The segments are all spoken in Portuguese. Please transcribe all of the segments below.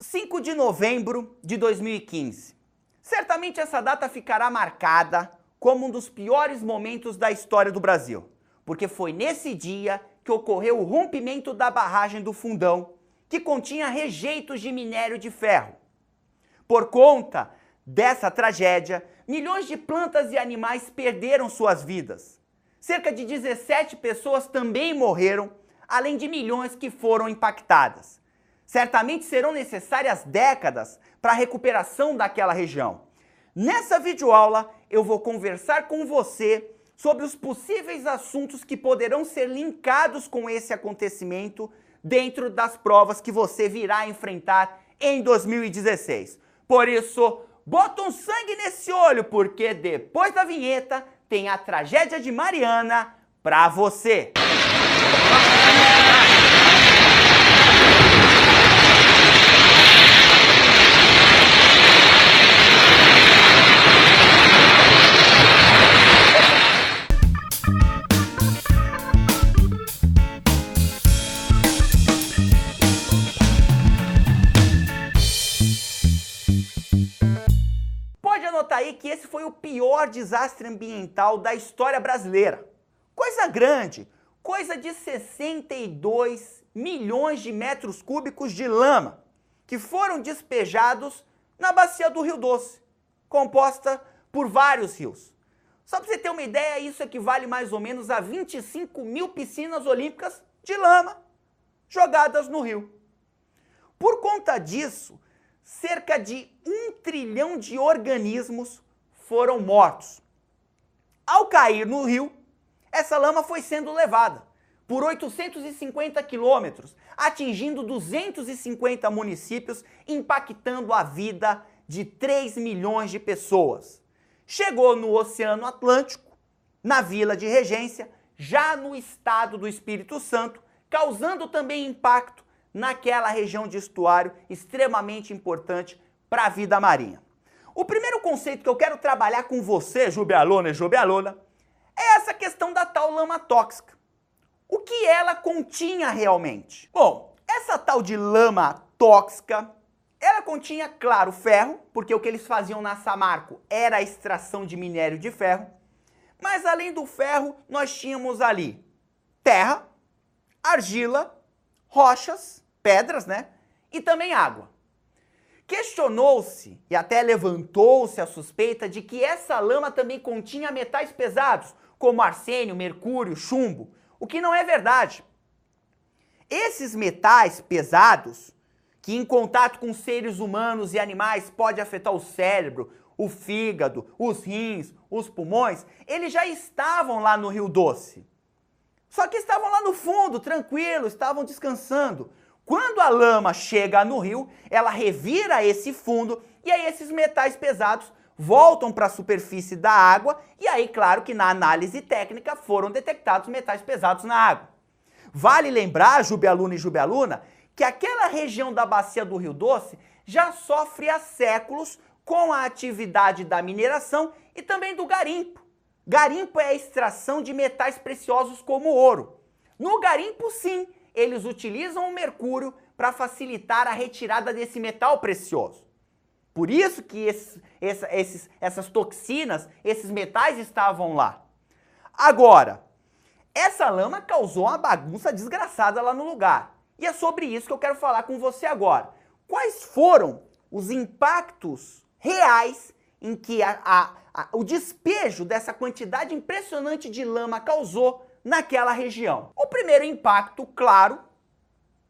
5 de novembro de 2015. Certamente essa data ficará marcada como um dos piores momentos da história do Brasil, porque foi nesse dia que ocorreu o rompimento da barragem do Fundão, que continha rejeitos de minério de ferro. Por conta dessa tragédia, milhões de plantas e animais perderam suas vidas. Cerca de 17 pessoas também morreram, além de milhões que foram impactadas. Certamente serão necessárias décadas para a recuperação daquela região. Nessa videoaula, eu vou conversar com você sobre os possíveis assuntos que poderão ser linkados com esse acontecimento dentro das provas que você virá enfrentar em 2016. Por isso, bota um sangue nesse olho, porque depois da vinheta tem a tragédia de Mariana pra você. Pode anotar aí que esse foi o pior desastre ambiental da história brasileira. Coisa grande, coisa de 62 milhões de metros cúbicos de lama que foram despejados na bacia do Rio Doce, composta por vários rios. Só para você ter uma ideia, isso equivale mais ou menos a 25 mil piscinas olímpicas de lama jogadas no rio. Por conta disso, cerca de 1 trilhão de organismos foram mortos. Ao cair no rio, essa lama foi sendo levada por 850 quilômetros, atingindo 250 municípios, impactando a vida de 3 milhões de pessoas. Chegou no Oceano Atlântico, na Vila de Regência, já no estado do Espírito Santo, causando também impacto naquela região de estuário extremamente importante para a vida marinha. O primeiro conceito que eu quero trabalhar com você, Jubialona e Jubialona, é essa questão da tal lama tóxica. O que ela continha realmente? Bom, essa tal de lama tóxica, ela continha, claro, ferro, porque o que eles faziam na Samarco era a extração de minério de ferro, mas além do ferro, nós tínhamos ali terra, argila, rochas, pedras, né? E também água. Questionou-se e até levantou-se a suspeita de que essa lama também continha metais pesados, como arsênio, mercúrio, chumbo, o que não é verdade. Esses metais pesados, que em contato com seres humanos e animais pode afetar o cérebro, o fígado, os rins, os pulmões, eles já estavam lá no Rio Doce. Só que estavam lá no fundo, tranquilos, estavam descansando. Quando a lama chega no rio, ela revira esse fundo e aí esses metais pesados voltam para a superfície da água e aí, claro que na análise técnica foram detectados metais pesados na água. Vale lembrar, Jubialuna e Jubialuna, que aquela região da bacia do Rio Doce já sofre há séculos com a atividade da mineração e também do garimpo. Garimpo é a extração de metais preciosos como ouro. No garimpo, sim, eles utilizam o mercúrio para facilitar a retirada desse metal precioso. Por isso que essas toxinas, esses metais estavam lá. Agora, essa lama causou uma bagunça desgraçada lá no lugar. E é sobre isso que eu quero falar com você agora. Quais foram os impactos reais em que o despejo dessa quantidade impressionante de lama causou naquela região? O primeiro impacto, claro,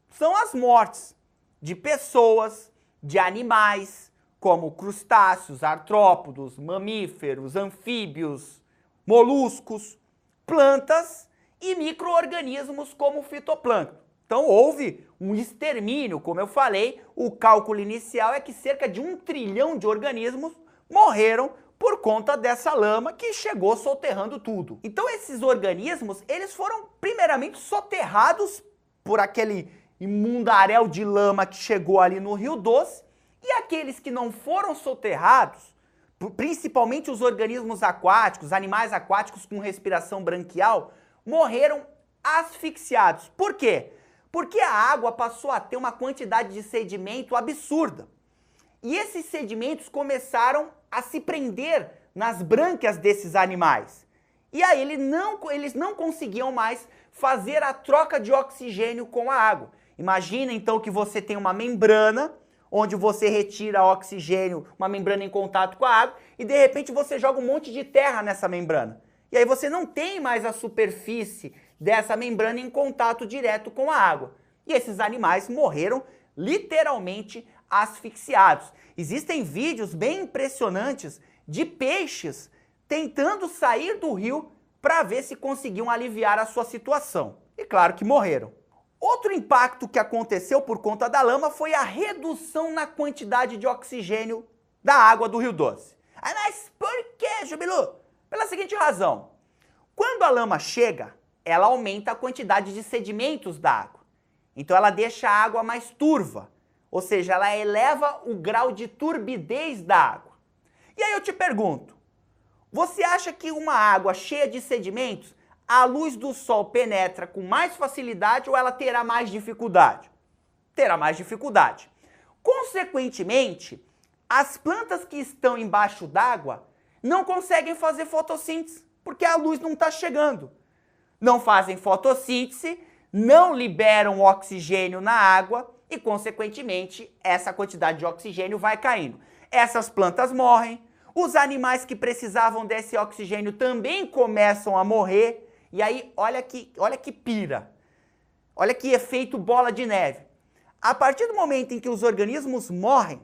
são as mortes de pessoas, de animais, como crustáceos, artrópodos, mamíferos, anfíbios, moluscos, plantas e micro-organismos como o fitoplâncton. Então houve um extermínio, como eu falei, o cálculo inicial é que cerca de 1 trilhão de organismos morreram por conta dessa lama que chegou soterrando tudo. Então esses organismos, eles foram primeiramente soterrados por aquele imundaréu de lama que chegou ali no Rio Doce, e aqueles que não foram soterrados, principalmente os organismos aquáticos, animais aquáticos com respiração branquial, morreram asfixiados. Por quê? Porque a água passou a ter uma quantidade de sedimento absurda. E esses sedimentos começaram a se prender nas brânquias desses animais. E aí eles não conseguiam mais fazer a troca de oxigênio com a água. Imagina então que você tem uma membrana, onde você retira oxigênio, uma membrana em contato com a água, e de repente você joga um monte de terra nessa membrana. E aí você não tem mais a superfície dessa membrana em contato direto com a água. E esses animais morreram literalmente asfixiados. Existem vídeos bem impressionantes de peixes tentando sair do rio para ver se conseguiam aliviar a sua situação. E claro que morreram. Outro impacto que aconteceu por conta da lama foi a redução na quantidade de oxigênio da água do Rio Doce. Ah, mas por que, Jubilu? Pela seguinte razão. Quando a lama chega, ela aumenta a quantidade de sedimentos da água. Então ela deixa a água mais turva. Ou seja, ela eleva o grau de turbidez da água. E aí eu te pergunto, você acha que uma água cheia de sedimentos, a luz do sol penetra com mais facilidade ou ela terá mais dificuldade? Terá mais dificuldade. Consequentemente, as plantas que estão embaixo d'água não conseguem fazer fotossíntese, porque a luz não está chegando. Não fazem fotossíntese, não liberam oxigênio na água e, consequentemente, essa quantidade de oxigênio vai caindo. Essas plantas morrem, os animais que precisavam desse oxigênio também começam a morrer, e aí olha que pira, olha que efeito bola de neve. A partir do momento em que os organismos morrem,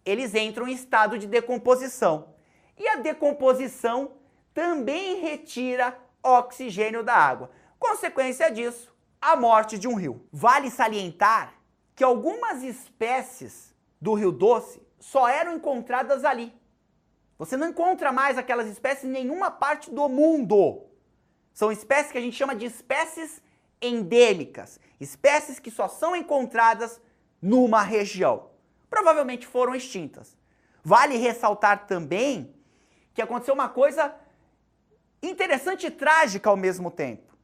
eles entram em estado de decomposição. E a decomposição também retira oxigênio da água. Consequência disso, a morte de um rio. Vale salientar que algumas espécies do Rio Doce só eram encontradas ali. Você não encontra mais aquelas espécies em nenhuma parte do mundo. São espécies que a gente chama de espécies endêmicas. Espécies que só são encontradas numa região. Provavelmente foram extintas. Vale ressaltar também que aconteceu uma coisa interessante e trágica ao mesmo tempo.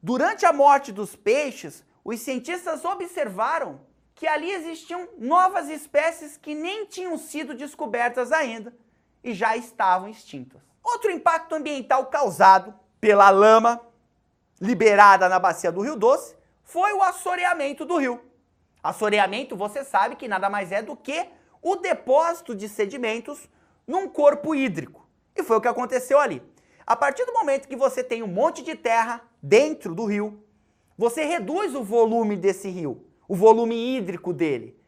Durante a morte dos peixes, os cientistas observaram que ali existiam novas espécies que nem tinham sido descobertas ainda e já estavam extintas. Outro impacto ambiental causado pela lama liberada na bacia do Rio Doce foi o assoreamento do rio. Assoreamento, você sabe que nada mais é do que o depósito de sedimentos num corpo hídrico. E foi o que aconteceu ali. A partir do momento que você tem um monte de terra dentro do rio, você reduz o volume desse rio, o volume hídrico dele.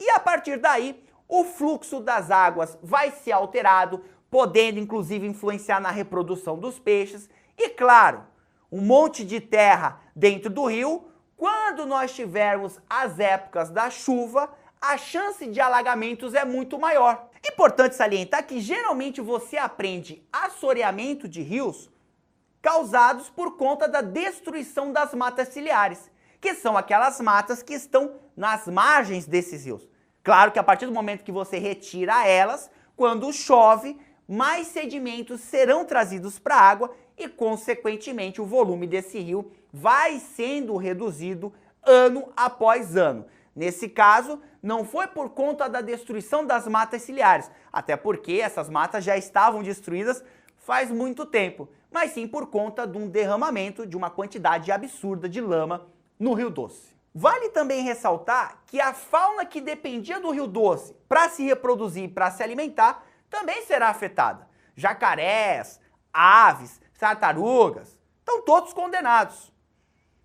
E a partir daí, o fluxo das águas vai ser alterado, podendo inclusive influenciar na reprodução dos peixes. E claro, um monte de terra dentro do rio, quando nós tivermos as épocas da chuva, a chance de alagamentos é muito maior. Importante salientar que geralmente você aprende assoreamento de rios causados por conta da destruição das matas ciliares, que são aquelas matas que estão nas margens desses rios. Claro que a partir do momento que você retira elas, quando chove, mais sedimentos serão trazidos para a água e, consequentemente, o volume desse rio vai sendo reduzido ano após ano. Nesse caso, não foi por conta da destruição das matas ciliares, até porque essas matas já estavam destruídas faz muito tempo, mas sim por conta de um derramamento de uma quantidade absurda de lama no Rio Doce. Vale também ressaltar que a fauna que dependia do Rio Doce para se reproduzir e para se alimentar também será afetada. Jacarés, aves, tartarugas, estão todos condenados.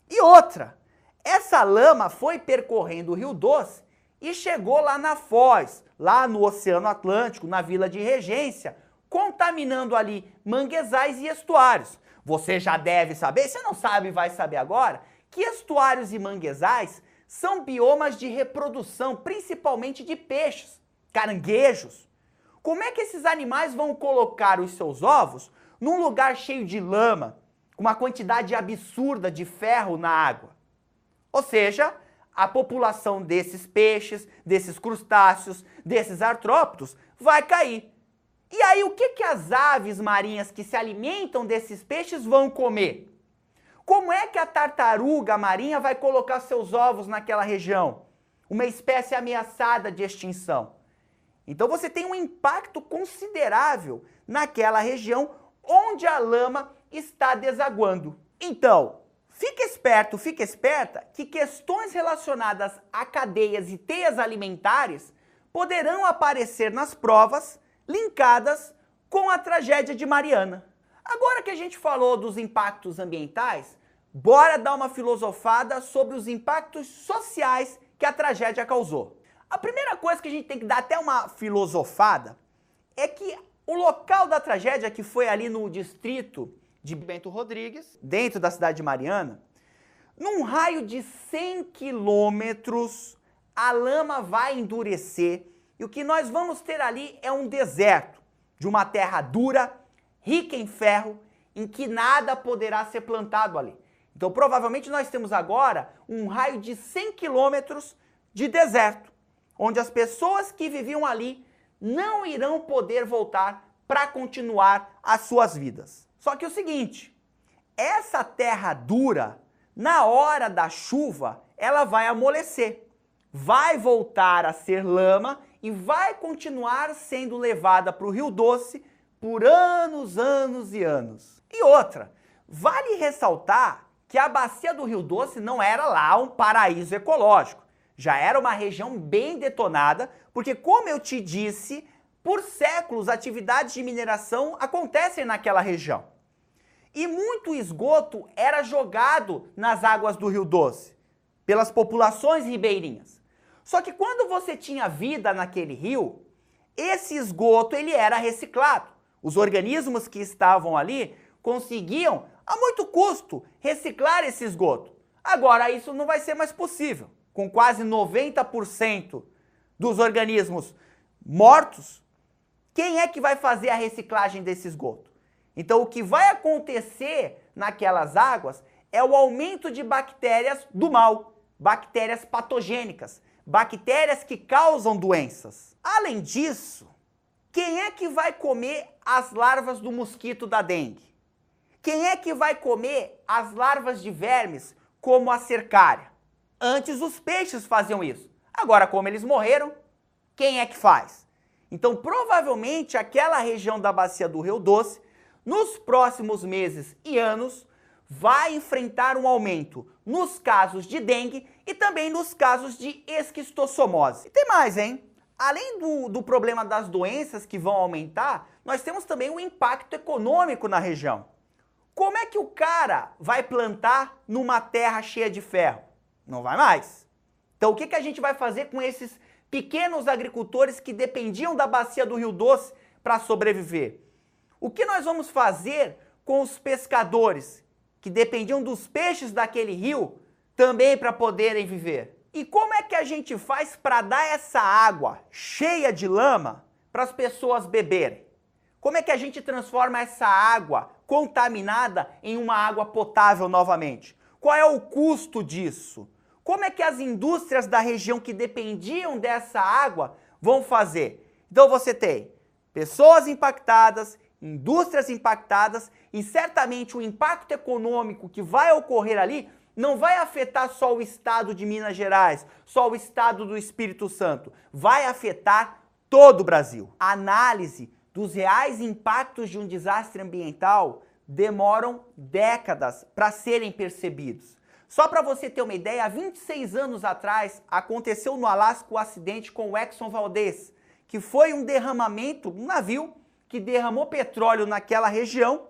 E outra, essa lama foi percorrendo o Rio Doce e chegou lá na Foz, lá no Oceano Atlântico, na Vila de Regência, contaminando ali manguezais e estuários. Você já deve saber, se não sabe, vai saber agora, que estuários e manguezais são biomas de reprodução, principalmente de peixes, caranguejos. Como é que esses animais vão colocar os seus ovos num lugar cheio de lama, com uma quantidade absurda de ferro na água? Ou seja, a população desses peixes, desses crustáceos, desses artrópodos vai cair. E aí o que as aves marinhas que se alimentam desses peixes vão comer? Como é que a tartaruga marinha vai colocar seus ovos naquela região? Uma espécie ameaçada de extinção. Então você tem um impacto considerável naquela região onde a lama está desaguando. Então, fique esperto, fique esperta que questões relacionadas a cadeias e teias alimentares poderão aparecer nas provas linkadas com a tragédia de Mariana. Agora que a gente falou dos impactos ambientais, bora dar uma filosofada sobre os impactos sociais que a tragédia causou. A primeira coisa que a gente tem que dar até uma filosofada é que o local da tragédia, que foi ali no distrito de Bento Rodrigues, dentro da cidade de Mariana, num raio de 100 quilômetros, a lama vai endurecer e o que nós vamos ter ali é um deserto de uma terra dura, rica em ferro, em que nada poderá ser plantado ali. Então, provavelmente, nós temos agora um raio de 100 quilômetros de deserto, onde as pessoas que viviam ali não irão poder voltar para continuar as suas vidas. Só que o seguinte, essa terra dura, na hora da chuva, ela vai amolecer, vai voltar a ser lama e vai continuar sendo levada para o Rio Doce por anos, anos e anos. E outra, vale ressaltar que a bacia do Rio Doce não era lá um paraíso ecológico. Já era uma região bem detonada, porque, como eu te disse, por séculos atividades de mineração acontecem naquela região. E muito esgoto era jogado nas águas do Rio Doce, pelas populações ribeirinhas. Só que quando você tinha vida naquele rio, esse esgoto ele era reciclado. Os organismos que estavam ali conseguiam, a muito custo, reciclar esse esgoto. Agora isso não vai ser mais possível. Com quase 90% dos organismos mortos, quem é que vai fazer a reciclagem desse esgoto? Então o que vai acontecer naquelas águas é o aumento de bactérias do mal, bactérias patogênicas, bactérias que causam doenças. Além disso, quem é que vai comer as larvas do mosquito da dengue? Quem é que vai comer as larvas de vermes como a cercária? Antes os peixes faziam isso. Agora, como eles morreram, quem é que faz? Então, provavelmente, aquela região da bacia do Rio Doce, nos próximos meses e anos, vai enfrentar um aumento nos casos de dengue e também nos casos de esquistossomose. E tem mais, hein? Além do problema das doenças que vão aumentar, nós temos também um impacto econômico na região. Como é que o cara vai plantar numa terra cheia de ferro? Não vai mais. Então o que a gente vai fazer com esses pequenos agricultores que dependiam da bacia do Rio Doce para sobreviver? O que nós vamos fazer com os pescadores que dependiam dos peixes daquele rio também para poderem viver? E como é que a gente faz para dar essa água cheia de lama para as pessoas beberem? Como é que a gente transforma essa água contaminada em uma água potável novamente? Qual é o custo disso? Como é que as indústrias da região que dependiam dessa água vão fazer? Então você tem pessoas impactadas, indústrias impactadas e certamente o impacto econômico que vai ocorrer ali não vai afetar só o estado de Minas Gerais, só o estado do Espírito Santo, vai afetar todo o Brasil. A análise dos reais impactos de um desastre ambiental demoram décadas para serem percebidos. Só para você ter uma ideia, há 26 anos atrás aconteceu no Alasca o acidente com o Exxon Valdez, que foi um derramamento, um navio que derramou petróleo naquela região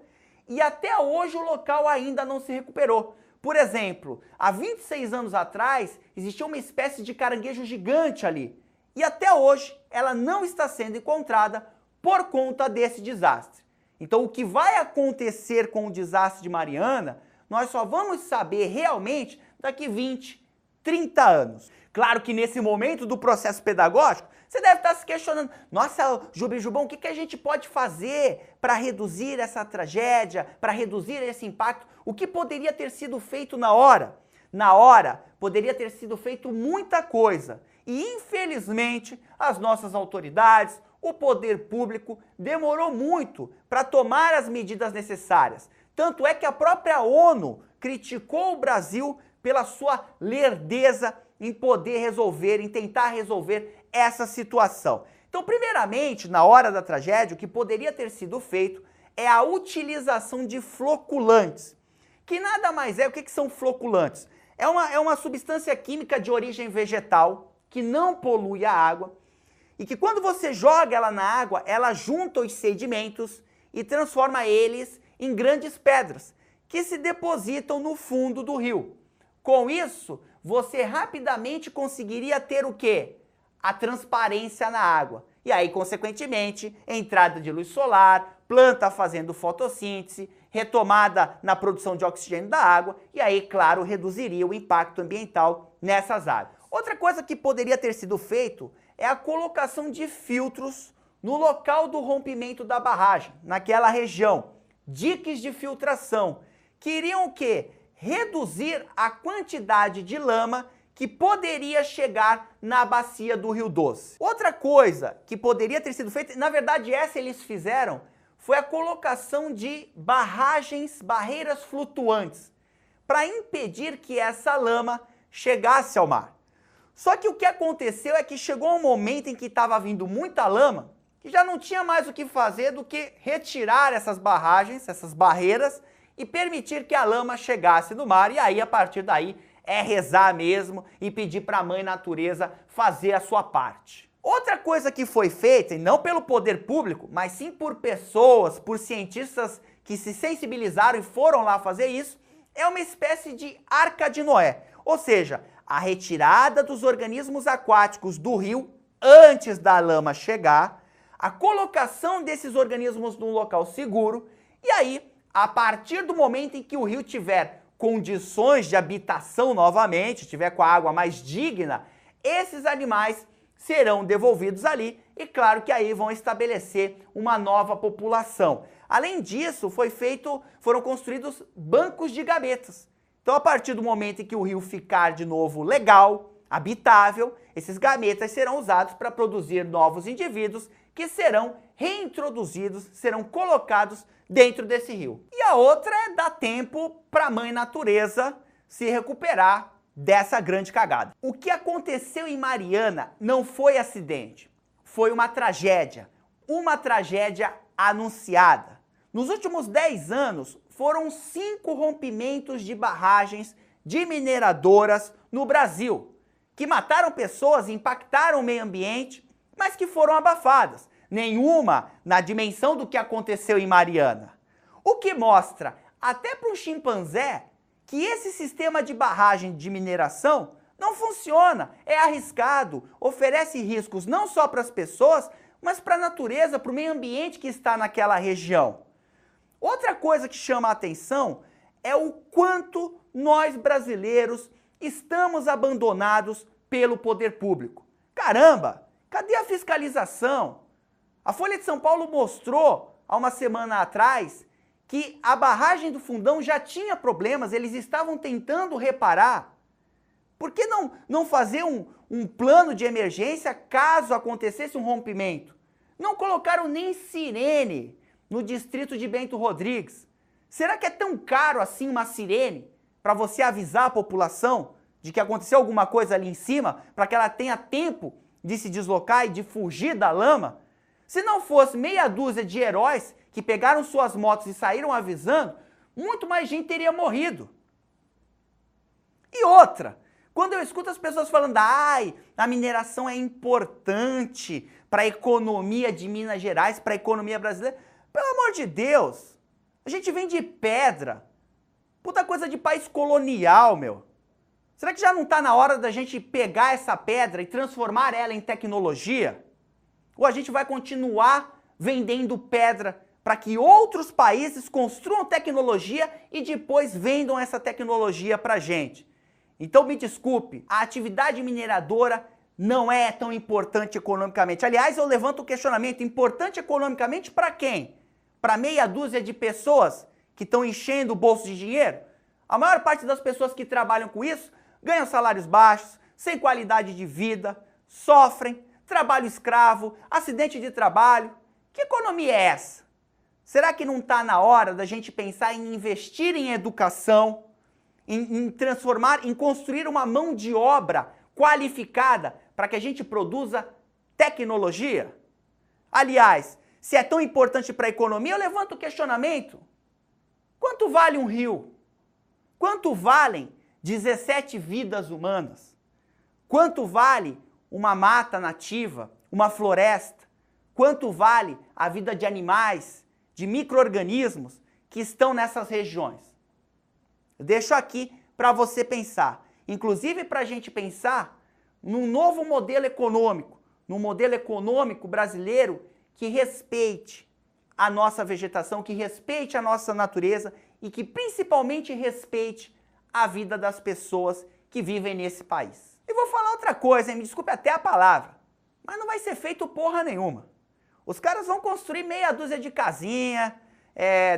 e até hoje o local ainda não se recuperou. Por exemplo, há 26 anos atrás existia uma espécie de caranguejo gigante ali e até hoje ela não está sendo encontrada por conta desse desastre. Então o que vai acontecer com o desastre de Mariana, nós só vamos saber realmente daqui 20, 30 anos. Claro que nesse momento do processo pedagógico, você deve estar se questionando, nossa, Jubijubão, o que a gente pode fazer para reduzir essa tragédia, para reduzir esse impacto? O que poderia ter sido feito na hora? Na hora, poderia ter sido feito muita coisa. E, infelizmente, as nossas autoridades, o poder público, demorou muito para tomar as medidas necessárias. Tanto é que a própria ONU criticou o Brasil pela sua lerdeza em poder resolver, em tentar resolver essa situação. Então, primeiramente, na hora da tragédia, o que poderia ter sido feito é a utilização de floculantes, que nada mais é, o que são floculantes? É uma substância química de origem vegetal, que não polui a água, e que quando você joga ela na água, ela junta os sedimentos e transforma eles em grandes pedras, que se depositam no fundo do rio. Com isso, você rapidamente conseguiria ter o quê? A transparência na água. E aí, consequentemente, entrada de luz solar, planta fazendo fotossíntese, retomada na produção de oxigênio da água, e aí, claro, reduziria o impacto ambiental nessas áreas. Outra coisa que poderia ter sido feito é a colocação de filtros no local do rompimento da barragem, naquela região. Diques de filtração, que iriam o quê? Reduzir a quantidade de lama que poderia chegar na bacia do Rio Doce. Outra coisa que poderia ter sido feita, na verdade essa eles fizeram, foi a colocação de barreiras flutuantes, para impedir que essa lama chegasse ao mar. Só que o que aconteceu é que chegou um momento em que estava vindo muita lama, que já não tinha mais o que fazer do que retirar essas barragens, essas barreiras, e permitir que a lama chegasse no mar, e aí a partir daí é rezar mesmo e pedir para a Mãe Natureza fazer a sua parte. Outra coisa que foi feita, e não pelo poder público, mas sim por pessoas, por cientistas que se sensibilizaram e foram lá fazer isso, é uma espécie de Arca de Noé, ou seja, a retirada dos organismos aquáticos do rio antes da lama chegar, a colocação desses organismos num local seguro, e aí, a partir do momento em que o rio tiver condições de habitação novamente, estiver com a água mais digna, esses animais serão devolvidos ali e claro que aí vão estabelecer uma nova população. Além disso, foram construídos bancos de gametas. Então, a partir do momento em que o rio ficar de novo legal, habitável, esses gametas serão usados para produzir novos indivíduos que serão reintroduzidos, serão colocados dentro desse rio. E a outra é dar tempo para a Mãe Natureza se recuperar dessa grande cagada. O que aconteceu em Mariana não foi acidente, foi uma tragédia anunciada. Nos últimos 10 anos, foram 5 rompimentos de barragens de mineradoras no Brasil, que mataram pessoas, impactaram o meio ambiente, mas que foram abafadas. Nenhuma na dimensão do que aconteceu em Mariana. O que mostra, até para um chimpanzé, que esse sistema de barragem de mineração não funciona, é arriscado, oferece riscos não só para as pessoas, mas para a natureza, para o meio ambiente que está naquela região. Outra coisa que chama a atenção é o quanto nós brasileiros estamos abandonados pelo poder público. Caramba, cadê a fiscalização? A Folha de São Paulo mostrou, há uma semana atrás, que a barragem do Fundão já tinha problemas, eles estavam tentando reparar. Por que não fazer um plano de emergência caso acontecesse um rompimento? Não colocaram nem sirene no distrito de Bento Rodrigues. Será que é tão caro assim uma sirene para você avisar a população de que aconteceu alguma coisa ali em cima, para que ela tenha tempo de se deslocar e de fugir da lama? Se não fosse meia dúzia de heróis que pegaram suas motos e saíram avisando, muito mais gente teria morrido. E outra, quando eu escuto as pessoas falando, ai, a mineração é importante para a economia de Minas Gerais, para a economia brasileira, pelo amor de Deus, a gente vende pedra, puta coisa de país colonial, meu. Será que já não está na hora da gente pegar essa pedra e transformar ela em tecnologia? Ou a gente vai continuar vendendo pedra para que outros países construam tecnologia e depois vendam essa tecnologia para a gente? Então me desculpe, a atividade mineradora não é tão importante economicamente. Aliás, eu levanto o questionamento, importante economicamente para quem? Para meia dúzia de pessoas que estão enchendo o bolso de dinheiro? A maior parte das pessoas que trabalham com isso ganham salários baixos, sem qualidade de vida, sofrem, trabalho escravo, acidente de trabalho. Que economia é essa? Será que não está na hora da gente pensar em investir em educação, em transformar, em construir uma mão de obra qualificada para que a gente produza tecnologia? Aliás, se é tão importante para a economia, eu levanto o questionamento. Quanto vale um rio? Quanto valem 17 vidas humanas? Quanto vale uma mata nativa, uma floresta? Quanto vale a vida de animais, de micro-organismos que estão nessas regiões? Eu deixo aqui para você pensar, inclusive para a gente pensar num novo modelo econômico, num modelo econômico brasileiro que respeite a nossa vegetação, que respeite a nossa natureza e que principalmente respeite a vida das pessoas que vivem nesse país. E vou falar outra coisa, hein? Me desculpe até a palavra, mas não vai ser feito porra nenhuma. Os caras vão construir meia dúzia de casinha,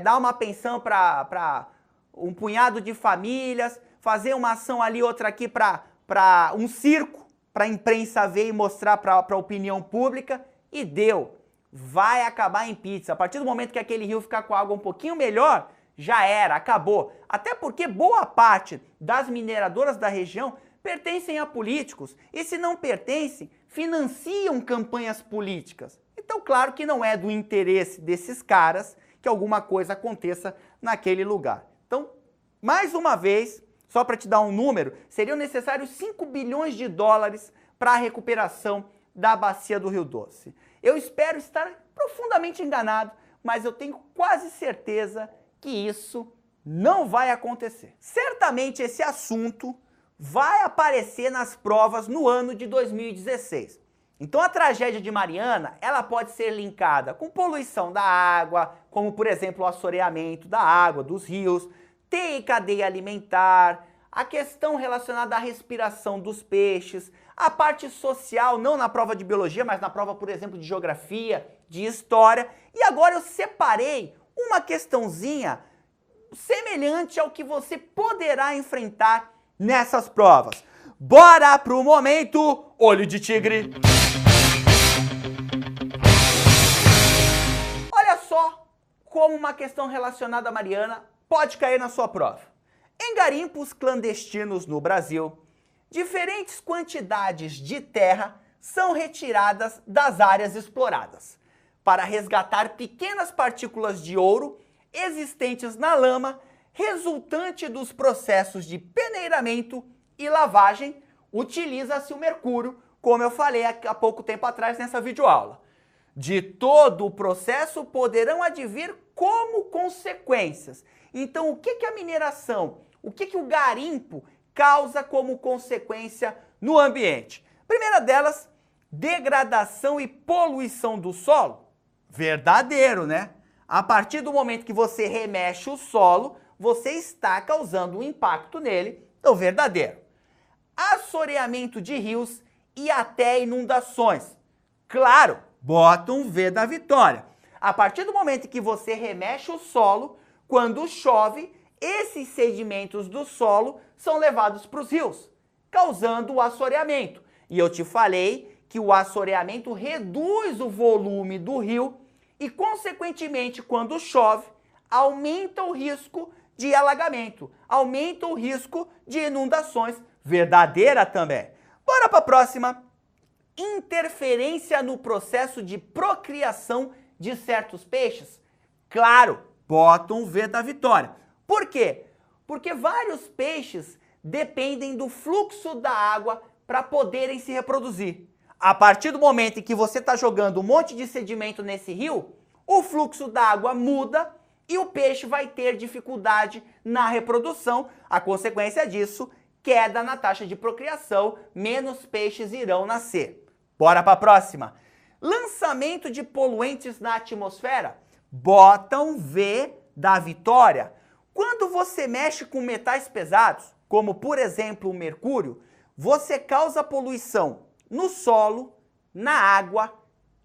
dar uma pensão para um punhado de famílias, fazer uma ação ali, outra aqui para um circo, para a imprensa ver e mostrar para a opinião pública, e deu. Vai acabar em pizza. A partir do momento que aquele rio ficar com água um pouquinho melhor, já era, acabou. Até porque boa parte das mineradoras da região pertencem a políticos, e se não pertencem, financiam campanhas políticas. Então, claro que não é do interesse desses caras que alguma coisa aconteça naquele lugar. Então, mais uma vez, só para te dar um número, seriam necessários 5 bilhões de dólares para a recuperação da bacia do Rio Doce. Eu espero estar profundamente enganado, mas eu tenho quase certeza que isso não vai acontecer. Certamente esse assunto vai aparecer nas provas no ano de 2016. Então a tragédia de Mariana, ela pode ser linkada com poluição da água, como por exemplo o assoreamento da água, dos rios, tem cadeia alimentar, a questão relacionada à respiração dos peixes, a parte social, não na prova de biologia, mas na prova, por exemplo, de geografia, de história. E agora eu separei uma questãozinha semelhante ao que você poderá enfrentar nessas provas. Bora pro momento Olho de Tigre! Olha só como uma questão relacionada a Mariana pode cair na sua prova. Em garimpos clandestinos no Brasil, diferentes quantidades de terra são retiradas das áreas exploradas para resgatar pequenas partículas de ouro existentes na lama resultante dos processos de peneiramento e lavagem. Utiliza-se o mercúrio, como eu falei há pouco tempo atrás nessa videoaula. De todo o processo poderão advir como consequências. Então, o que a mineração, o que o garimpo causa como consequência no ambiente? Primeira delas, degradação e poluição do solo. Verdadeiro, né? A partir do momento que você remexe o solo, você está causando um impacto nele, então verdadeiro. Assoreamento de rios e até inundações. Claro, bota um V da vitória. A partir do momento que você remexe o solo, quando chove, esses sedimentos do solo são levados para os rios, causando o assoreamento. E eu te falei que o assoreamento reduz o volume do rio e, consequentemente, quando chove, aumenta o risco de alagamento, aumenta o risco de inundações. Verdadeira também. Bora para a próxima. Interferência no processo de procriação de certos peixes? Claro, bota um V da vitória. Por quê? Porque vários peixes dependem do fluxo da água para poderem se reproduzir. A partir do momento em que você está jogando um monte de sedimento nesse rio, o fluxo da água muda e o peixe vai ter dificuldade na reprodução. A consequência disso, queda na taxa de procriação, menos peixes irão nascer. Bora para a próxima. Lançamento de poluentes na atmosfera? Bota um V da vitória. Quando você mexe com metais pesados, como por exemplo o mercúrio, você causa poluição no solo, na água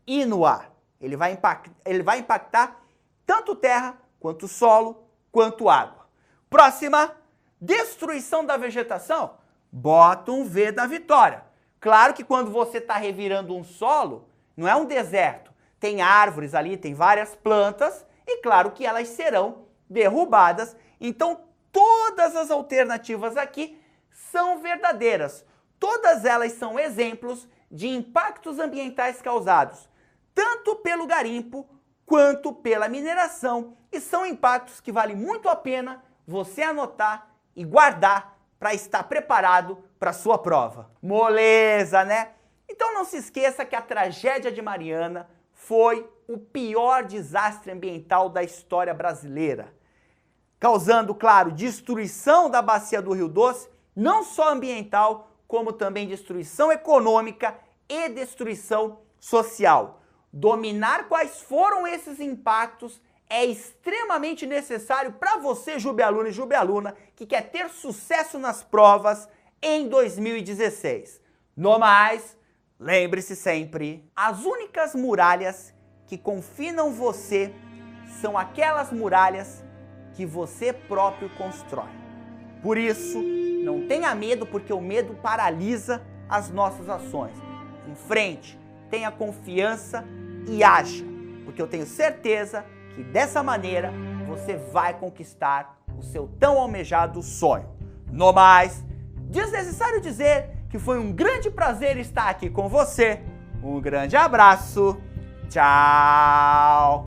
e no ar. Ele vai impactar tanto terra, quanto solo, quanto água. Próxima, destruição da vegetação? Bota um V da vitória. Claro que quando você está revirando um solo, não é um deserto. Tem árvores ali, tem várias plantas e claro que elas serão derrubadas. Então, todas as alternativas aqui são verdadeiras. Todas elas são exemplos de impactos ambientais causados tanto pelo garimpo quanto pela mineração, e são impactos que vale muito a pena você anotar e guardar para estar preparado para a sua prova. Moleza, né? Então não se esqueça que a tragédia de Mariana foi o pior desastre ambiental da história brasileira, causando, claro, destruição da bacia do Rio Doce, não só ambiental, como também destruição econômica e destruição social. Dominar quais foram esses impactos é extremamente necessário para você, Jubealuno e Jubealuna, que quer ter sucesso nas provas em 2016. No mais, lembre-se sempre, as únicas muralhas que confinam você são aquelas muralhas que você próprio constrói. Por isso, não tenha medo, porque o medo paralisa as nossas ações. Em frente, tenha confiança e aja, porque eu tenho certeza que dessa maneira você vai conquistar o seu tão almejado sonho. No mais, desnecessário dizer que foi um grande prazer estar aqui com você. Um grande abraço. Tchau.